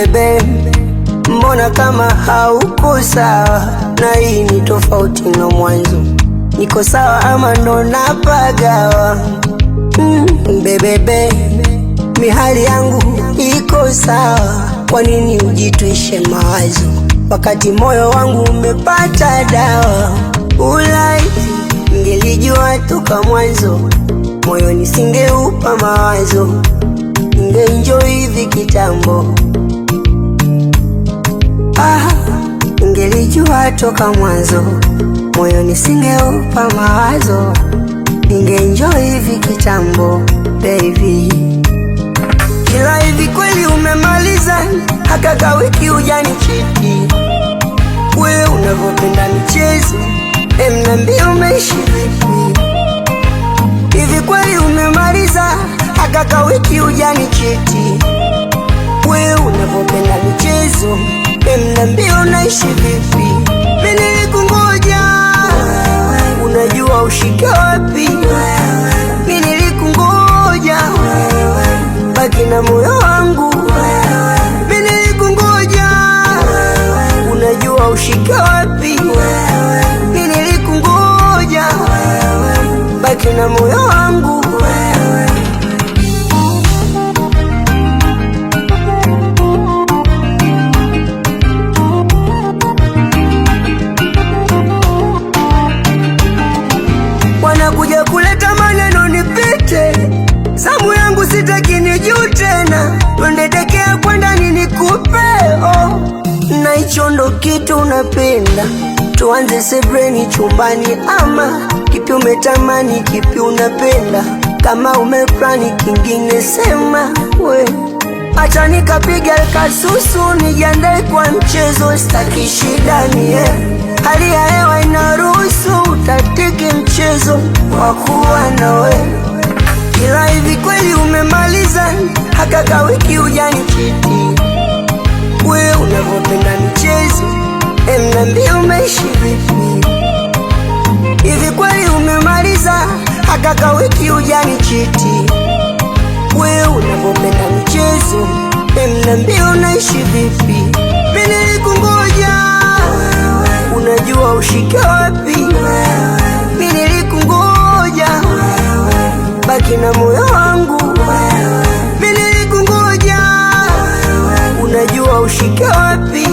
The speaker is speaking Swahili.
Bebebe, mbona kama hauko sawa? Na hii ni tofauti na mwanzo. Niko sawa ama ndo napagawa? Bebebe, mihali yangu iko sawa. Kwa nini ujitwishe mawazo wakati moyo wangu umepata dawa? Ngelijua toka mwanzo, moyo nisingeupa mawazo, ningeenjoy hivi kitambo. Ngelijua toka mwanzo, moyo nisingeupa mawazo, ningeenjoy hivi kitambo. Baby, kila hivi kweli umemaliza? Haka wiki hujanichiti. Wewe unavyopenda michezo, niambie umeishi vipi? Hivi kweli umemaliza? Haka wiki hujanichiti. Wewe unavyopenda michezo, niambie unaishi vipi? Mimi nilikungoja, unajua ushike wapi? Mimi nilikungoja, baki na moyo wangu. Mimi nilikungoja, unajua ushike wapi? Mimi nilikungoja, baki na moyo wangu. Wanakuja kuleta maneno nipite, zamu yangu sitaki nijue tena. Twendekea kwenda nini kupe, na hicho ndo kitu unapenda. Tuanze sebreni chumbani, ama kipi umetamani, kipi unapenda? Kama umeplani kingine sema we. Acha nikapiga kasusu, nijiandae kwa mchezo, sitaki shida mie. Hali ya hewa inaruhusu, utatiki mchezo wa kuwa nawe. Kila hivi kweli umemaliza? Haka wiki hujanichiti. Wewe unavyopenda michezo, niambie umeishi vipi? Hivi kweli umemaliza? Haka wiki hujanichiti. Wewe unavyopenda michezo, niambie unaishi vipi? Mimi nilikungoja, unajua ushike wapi? Mimi nilikungoja, baki na moyo wangu. Mimi nilikungoja, unajua ushike wapi?